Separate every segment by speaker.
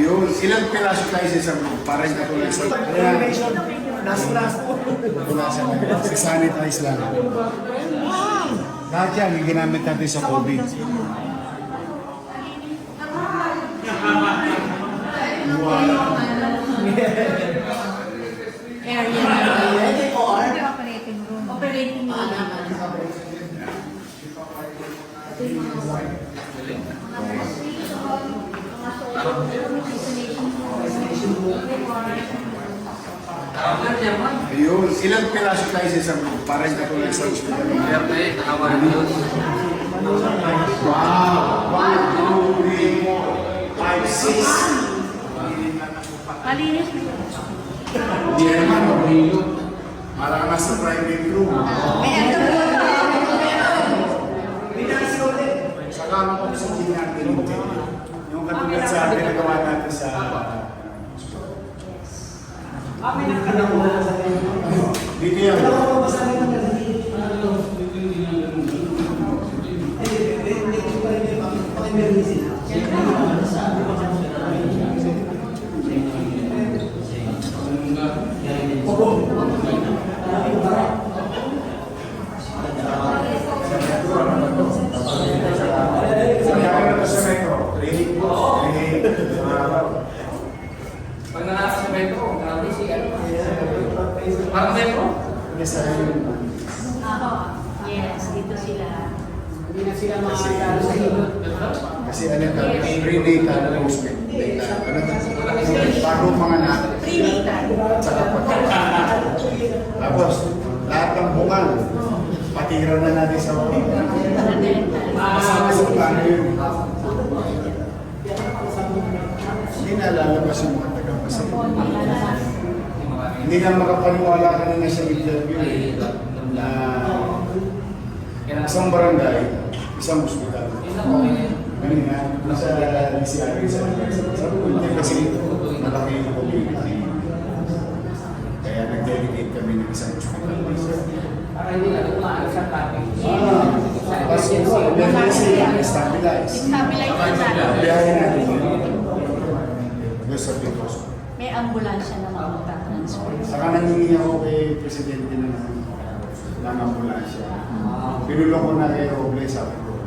Speaker 1: Ayun, ilang piraso tayo sa isang room para yung katulad sa... Kaya, sanitize lang. Lahat yan, yung ginamit natin sa COVID.
Speaker 2: Area na operating room. Operating room.
Speaker 1: Ayun, ilang piraso tayo sa isang room para yung katulad sa hospital. Wow! 1, 2, 3, 4, 5, 6.
Speaker 2: Malinis.
Speaker 1: Hindi naman, parang nasa private room. Saka lang kung sa natin yung katulad sa pinagawa natin sa dito yan.
Speaker 3: Pag nakasa sa metro, grabe si ano. Parang metro?
Speaker 1: Yes, sir.
Speaker 2: Yes, dito sila.
Speaker 3: Hindi na sila makakala sa hilot.
Speaker 1: Kasi ano ito, prenatal postment data. Ano ito? Bago mga anak.
Speaker 2: Prenatal.
Speaker 1: At saka pagkakas. Tapos, lahat ng bungal. Patira na natin sa mga. Kasama sa plano yun. Hindi na lalabas yung mga taga-pasay. Hindi na makapaniwala ka na sa interview na isang barangay, isang hospital. Ganun nga, nasa DCRA sabi ko, hindi kasi malaki yung community. Kaya nag-delegate kami ng isang hospital.
Speaker 3: Para hindi na tumaan sa traffic.
Speaker 1: Tapos emergency, stabilize.
Speaker 2: Stabilize na sana.
Speaker 1: Biyahe natin yun. Doon sa Picos.
Speaker 2: May ambulansya naman magta-transfer.
Speaker 1: Saka nangingi ako kay Presidente ng ambulansya. Pinulong ko na kay Roble, sabi ko.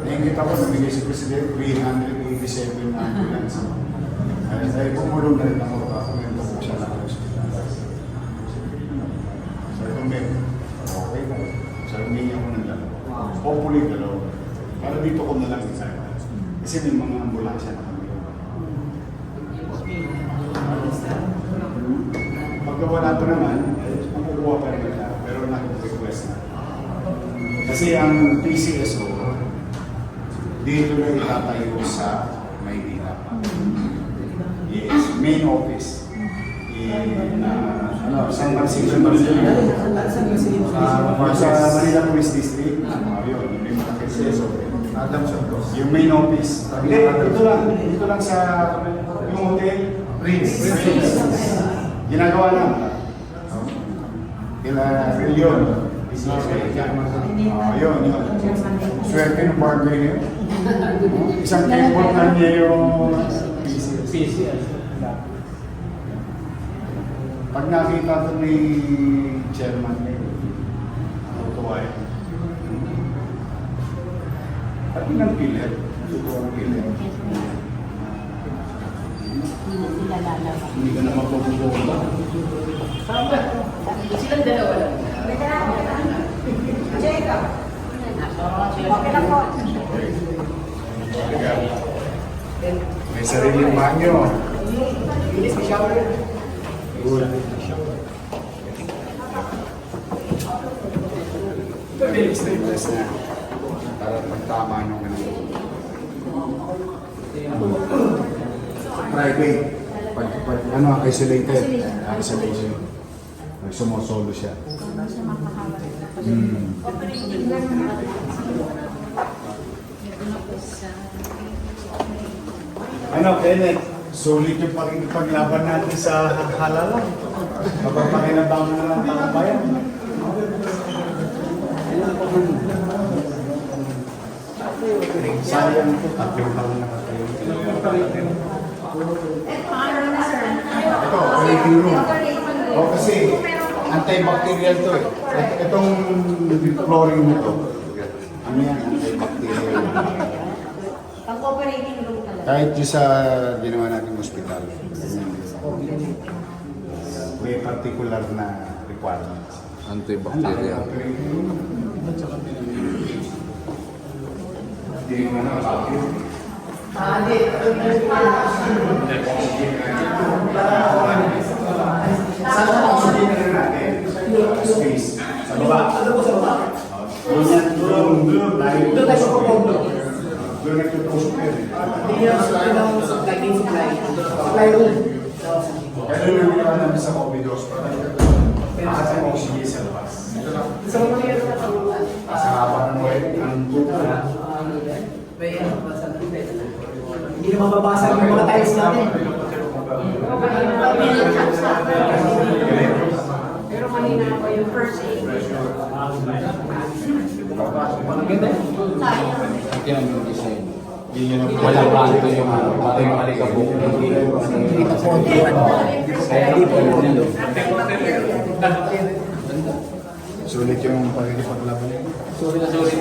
Speaker 1: Naingit ako, namigay si Presidente 387 na ambulance. Dahil pumulong na rin ako, kakumento ko siya ng hospital. Sabi ko, Mem, okay ba? Sabi, humingi ako ng dalawa. Hopefully, dalawa. Para dito ko na lang isa. Kasi may mga ambulansya na kami. Pagka wala pa naman, makukuha pa rin nila, pero nag-request na. Kasi ang PCSO, dito na itatayo sa Maynila. Yes, main office. San Francisco, Manila. Sa Manila Police District, yun, yung PCSO. Yung main office. Hindi, dito lang sa yung hotel, Prince. Ginagawa lang. Yun. Yun. Swerte ng barber niya. Isang report na niya yung PCS. Pag nakita ito ni chairman niya, natutuwa yun. At yun ang pilit. Natutuwa ang pilit.
Speaker 2: Sila lalabas.
Speaker 1: Hindi ka na mapupupunta.
Speaker 3: Tama. Silang dalawa lang.
Speaker 2: Jacob. Okay lang po.
Speaker 1: May sariling banyo.
Speaker 3: Bilis, may shower.
Speaker 1: Good. Stateless na. Para pagtama nung ano. Private. Pag ano, isolated. Isolation. Sumusolo siya.
Speaker 2: Operating room.
Speaker 1: Ano, Kenneth? Sulit yung paglaban natin sa halala. Mapapakinabangan na lang ang bayan. Sayang po, tatlong taon na kayo.
Speaker 2: Ano na, sir?
Speaker 1: Ito, operating room. O kasi, antibacterial to eh. Itong flooring na to. Ano yan? Antibacterial.
Speaker 2: Pag-operating room talaga.
Speaker 1: Kahit yung sa ginawa natin hospital. May particular na requirements.
Speaker 4: Antibacterial.
Speaker 1: Hindi mo na bakit. Saan ang oxygen na natin? Space. Sa baba. Doon tayo sa pagpaplo. Doon nagtutusok yun. Kaya doon yung ginawa namin sa COVID hospital. Takas ang oxygen sa labas. Sa haba ng ang tubo.
Speaker 5: Hindi na mababasa yung mga tiles natin.
Speaker 2: Pero kanina ako yung first aid.
Speaker 4: Yan yung design.
Speaker 1: Yun yung
Speaker 4: Walang kanto yung parang alikabok.
Speaker 5: Hindi pa kontuan. Kaya hindi po nilo.
Speaker 1: sulit yung pagkikipaglaban niyo.
Speaker 4: Sorry na sorry.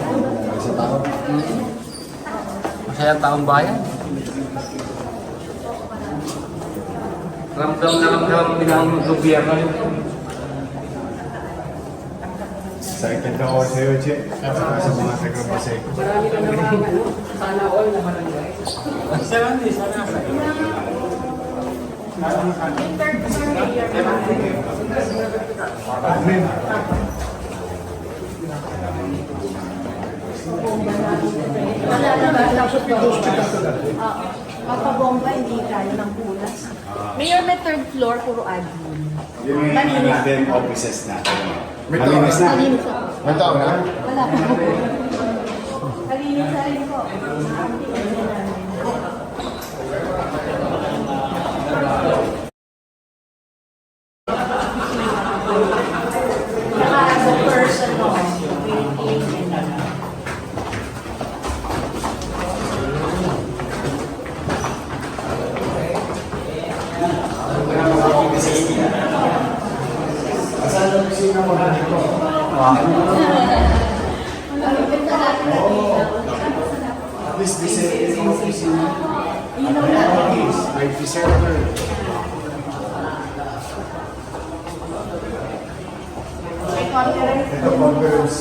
Speaker 1: Sa tao.
Speaker 4: Masaya taong bayan. Ramdam na ramdam ng gobyerno.
Speaker 1: Excited ako sa'yo, Che. Saka sa mga taga-Pasay.
Speaker 5: Marami na naman. Sana all na barangay.
Speaker 1: Amen.
Speaker 2: Wala naman. Kapabomba, hindi kaya ng pulas. Mayor, may third floor, puro admin.
Speaker 1: Yun yung ano natin, offices natin. Malinis na.
Speaker 2: Malinis na.
Speaker 1: May tao na?
Speaker 2: Wala pa po. Malinis na rin po. As a person, no, waiting and
Speaker 1: Asan ang kusina mo na dito? At least this is yung kusina. At the office, may server.
Speaker 2: may conference.
Speaker 1: Ito conference.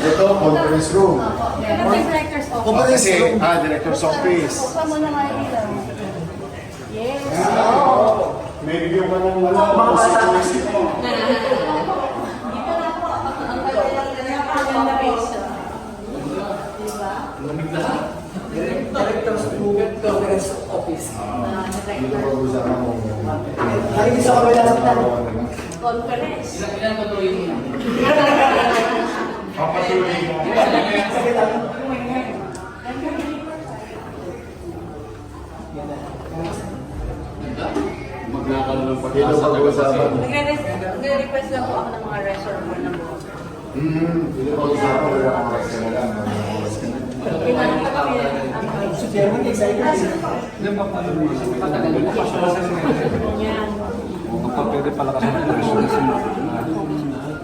Speaker 1: Ito, conference room.
Speaker 2: Pero may director's office.
Speaker 1: Conference room. Director's office.
Speaker 2: Buksan mo na nga yung ilaw. Yes.
Speaker 1: May bigyan ka ng mga security mo.
Speaker 2: Dito na po. Ang napakaganda po. Diba?
Speaker 5: Director's Conference Office.
Speaker 1: Dito pag-usapan mo.
Speaker 5: Nakikita sa kabila ng
Speaker 2: Conference.
Speaker 3: Ilan ba ito yung
Speaker 1: Papatuloy mo.
Speaker 4: Maglakad ng
Speaker 1: Dito
Speaker 4: pag-asa
Speaker 1: pag-usapan.
Speaker 2: Nagre-request lang po ako ng mga reservoir na po.
Speaker 1: Dito pag-usapan. Wala kang reservoir.
Speaker 5: Si Chairman, excited.
Speaker 2: Yan.
Speaker 4: Kapag pwede pala kasi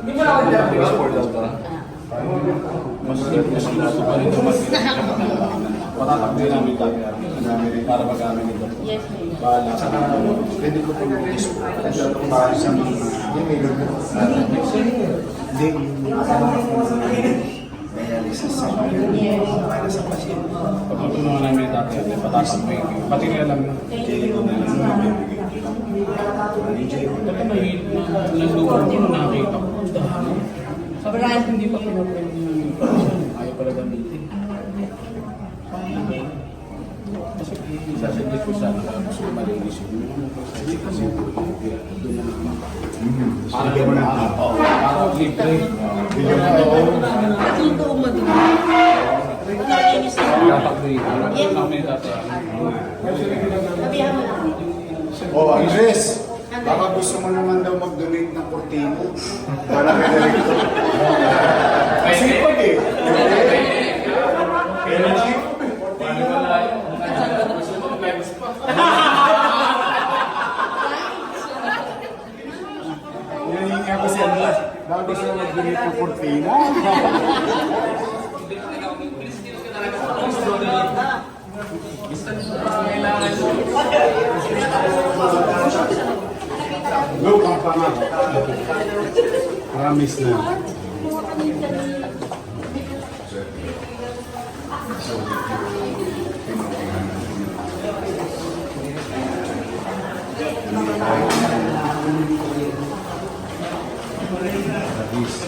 Speaker 5: Hindi mo na ako interview.
Speaker 4: mas gusto pa rin matatakbi namin kami para mag-amin ito.
Speaker 2: Yes, Mayor.
Speaker 4: Bahala.
Speaker 1: Saka, pwede ko itong i-discuss. Para sa mga, hindi may gagawin. Hindi, dialysis sa para sa pasyente.
Speaker 4: Pag matulungan namin yung tatay, patatakbi. Pati nila lang na.
Speaker 1: Kaya ko na lang
Speaker 4: Pagka naglugar ko nung nakita ko, ang dami. Sabi na hindi pa pinapwede yung ayaw pala gamitin. Kasi sasaglit ko sana gusto ko malinis yun. Kasi doon na naman.
Speaker 1: Bigyan mo na.
Speaker 4: Parang libre.
Speaker 1: Bigyan mo na.
Speaker 2: Totoo mo din. Nalinis na.
Speaker 4: Kapag doon namin tatay.
Speaker 2: Sabihan mo lang.
Speaker 1: Oh, Andres, baka gusto mo naman daw mag-donate ng kortina para kay Director. Kasi pag eh. gusto mo magbili ng kurtina. Look, ang panga. Promise na. Peace.